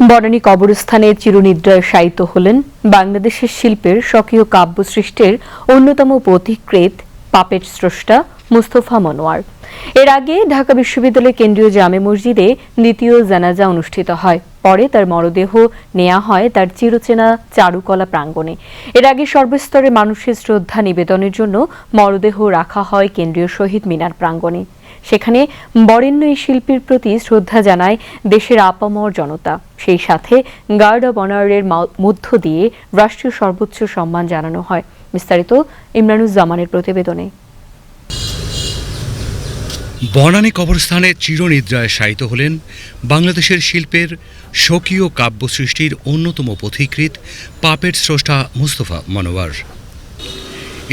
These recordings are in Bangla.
বনানী কবরস্থানে চিরনিদ্রায় শায়িত হলেন বাংলাদেশের শিল্পের স্বকীয় কাব্য সৃষ্টির অন্যতম পথিকৃৎ পাপেট স্রষ্টা মুস্তফা মনোয়ার। এর আগে ঢাকা বিশ্ববিদ্যালয় কেন্দ্রীয় জামে মসজিদে দ্বিতীয় জানাজা অনুষ্ঠিত হয়। পরে তার মরদেহ নেওয়া হয় তার চিরচেনা চারুকলা প্রাঙ্গণে। এর আগে সর্বস্তরের মানুষের শ্রদ্ধা নিবেদনের জন্য মরদেহ রাখা হয় কেন্দ্রীয় শহীদ মিনার প্রাঙ্গণে। সেখানে বরেণ্য এই শিল্পীর প্রতি শ্রদ্ধা জানায় দেশের আপামর জনতা। সেই সাথে গার্ড অব অনারের মধ্য দিয়ে রাষ্ট্রীয় সর্বোচ্চ সম্মান জানানো হয়। বিস্তারিত ইমরানুজ্জামানের প্রতিবেদনে। বনানী কবরস্থানে চিরনিদ্রায় শায়িত হলেন বাংলাদেশের শিল্পের স্বকীয় কাব্য সৃষ্টির অন্যতম পথিকৃৎ পাপেট স্রষ্টা মুস্তফা মনোয়ার।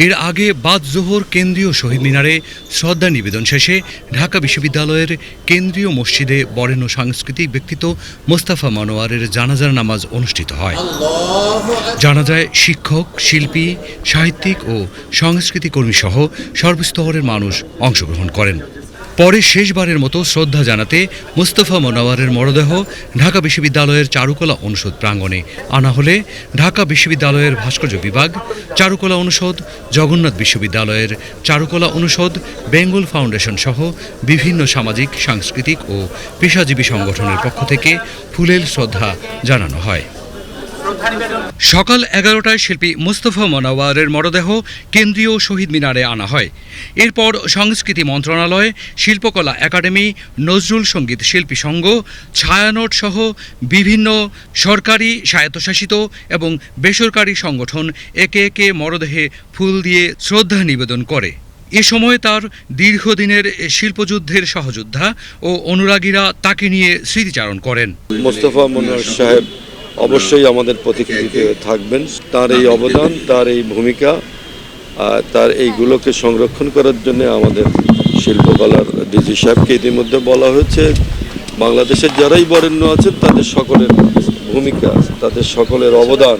এর আগে বাদ জোহর কেন্দ্রীয় শহীদ মিনারে শ্রদ্ধা নিবেদন শেষে ঢাকা বিশ্ববিদ্যালয়ের কেন্দ্রীয় মসজিদে বরেণ্য সাংস্কৃতিক ব্যক্তিত্ব মোস্তফা মনোয়ারের জানাজার নামাজ অনুষ্ঠিত হয়। জানাজায় শিক্ষক, শিল্পী, সাহিত্যিক ও সংস্কৃতি কর্মী সহ সর্বস্তরের মানুষ অংশগ্রহণ করেন। পরে শেষবারের মতো শ্রদ্ধা জানাতে মুস্তফা মনোয়ারের মরদেহ ঢাকা বিশ্ববিদ্যালয়ের চারুকলা অনুষদ প্রাঙ্গণে আনা হলে ঢাকা বিশ্ববিদ্যালয়ের ভাস্কর্য বিভাগ, চারুকলা অনুষদ, জগন্নাথ বিশ্ববিদ্যালয়ের চারুকলা অনুষদ, বেঙ্গল ফাউন্ডেশন সহ বিভিন্ন সামাজিক, সাংস্কৃতিক ও পেশাজীবী সংগঠনের পক্ষ থেকে ফুলেল শ্রদ্ধা জানানো হয়। সকাল 11টায় শিল্পী মুস্তফা মনোয়ারের মরদেহ কেন্দ্রীয় শহীদ মিনারে আনা হয়। এরপর সংস্কৃতি মন্ত্রণালয়, শিল্পকলা একাডেমি, নজরুল সঙ্গীত শিল্পী সংঘ, ছায়ানট সহ বিভিন্ন সরকারি, স্বায়ত্তশাসিত এবং বেসরকারি সংগঠন একে একে মরদেহে ফুল দিয়ে শ্রদ্ধা নিবেদন করে। এ সময় তার দীর্ঘদিনের শিল্পযুদ্ধের সহযোদ্ধা ও অনুরাগীরা তাকে নিয়ে স্মৃতিচারণ করেন। মুস্তফা মনোয়ার সাহেব অবশ্যই আমাদের প্রতিকৃতিতে থাকবেন। তার এই অবদান, তার এই ভূমিকা, তার এইগুলোকে সংরক্ষণ করার জন্য আমাদের শিল্পকলার ডিজি সাহেবকে ইতিমধ্যে বলা হয়েছে। বাংলাদেশের যারাই বরেণ্য আছেন তাদের সকলের ভূমিকা, তাদের সকলের অবদান,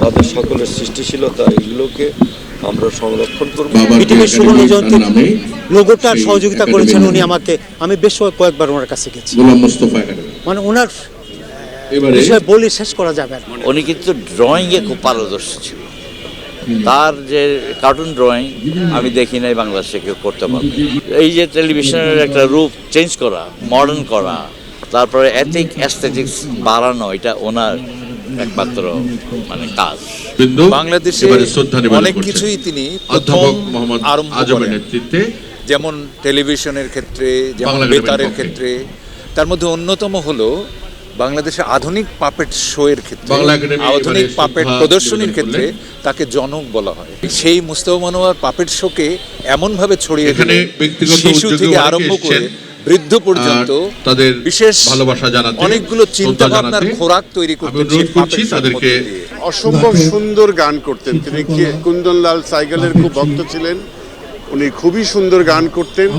তাদের সকলের সৃষ্টিশীলতা, এইগুলোকে আমরা সংরক্ষণ করব। বিটিভির সুবর্ণ জয়ন্তী লোগোটার সহযোগিতা করেছেন উনি আমাকে। আমি বেশ কয়েকবার ওনার কাছে গেছি। মানে ওনার বিষয় বলে শেষ করা যাবে না। উনি কিন্তু ড্রয়িংয়ে খুব পারদর্শী ছিল। তার যে কার্টুন ড্রয়িং আমি দেখি নাই বাংলাদেশে কেউ করতে পারবে। এই যে টেলিভিশনের একটা রূপ চেঞ্জ করা, মডার্ন করা, তারপরে অ্যাস্থেটিক্স বাড়ানো, এটা ওনার একমাত্র কাজ। বাংলাদেশে অনেক কিছুই তিনি আরম্ভ করেন, যেমন টেলিভিশনের ক্ষেত্রে, যেমন বেতারের ক্ষেত্রে। তার মধ্যে অন্যতম হলো বাংলাদেশের আধুনিক পাপেট শো এর ক্ষেত্রে, আধুনিক পাপেট প্রদর্শনীর ক্ষেত্রে তাকে জনক বলা হয়। সেই মুস্তফা মনোয়ার পাপেট শোকে এমনভাবে ছড়িয়ে দিলেন, শিশু থেকে আরম্ভ করে বৃদ্ধ পর্যন্ত তাদের বিশেষ ভালোবাসা জানাতে অনেকগুলো চিন্তা ভাবনার খোরাক তৈরি করতেন। তাদেরকে অসম্ভব সুন্দর গান করতেন তিনি। কুন্দনলাল সাইকেলের খুব ভক্ত ছিলেন উনি। খুবই সুন্দর গান করতেন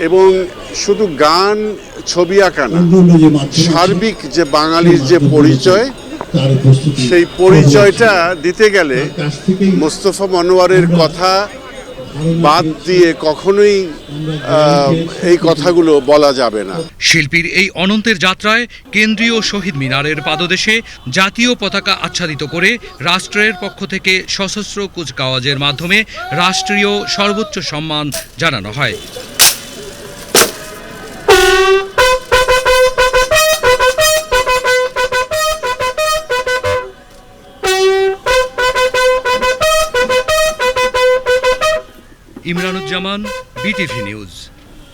এবং শুধু গান, ছবি আঁকা না, সার্বিক যে বাঙালির যে পরিচয়, সেই পরিচয়টা দিতে গেলে মোস্তফা মনোয়ারের কথা বাদ দিয়ে কখনোই এই কথাগুলো বলা যাবে না। শিল্পীর এই অনন্তের যাত্রায় কেন্দ্রীয় শহীদ মিনারের পাদদেশে জাতীয় পতাকা আচ্ছাদিত করে রাষ্ট্রের পক্ষ থেকে সশস্ত্র কুচকাওয়াজের মাধ্যমে রাষ্ট্রীয় সর্বোচ্চ সম্মান জানানো হয়। Imranuzzaman, BTV news.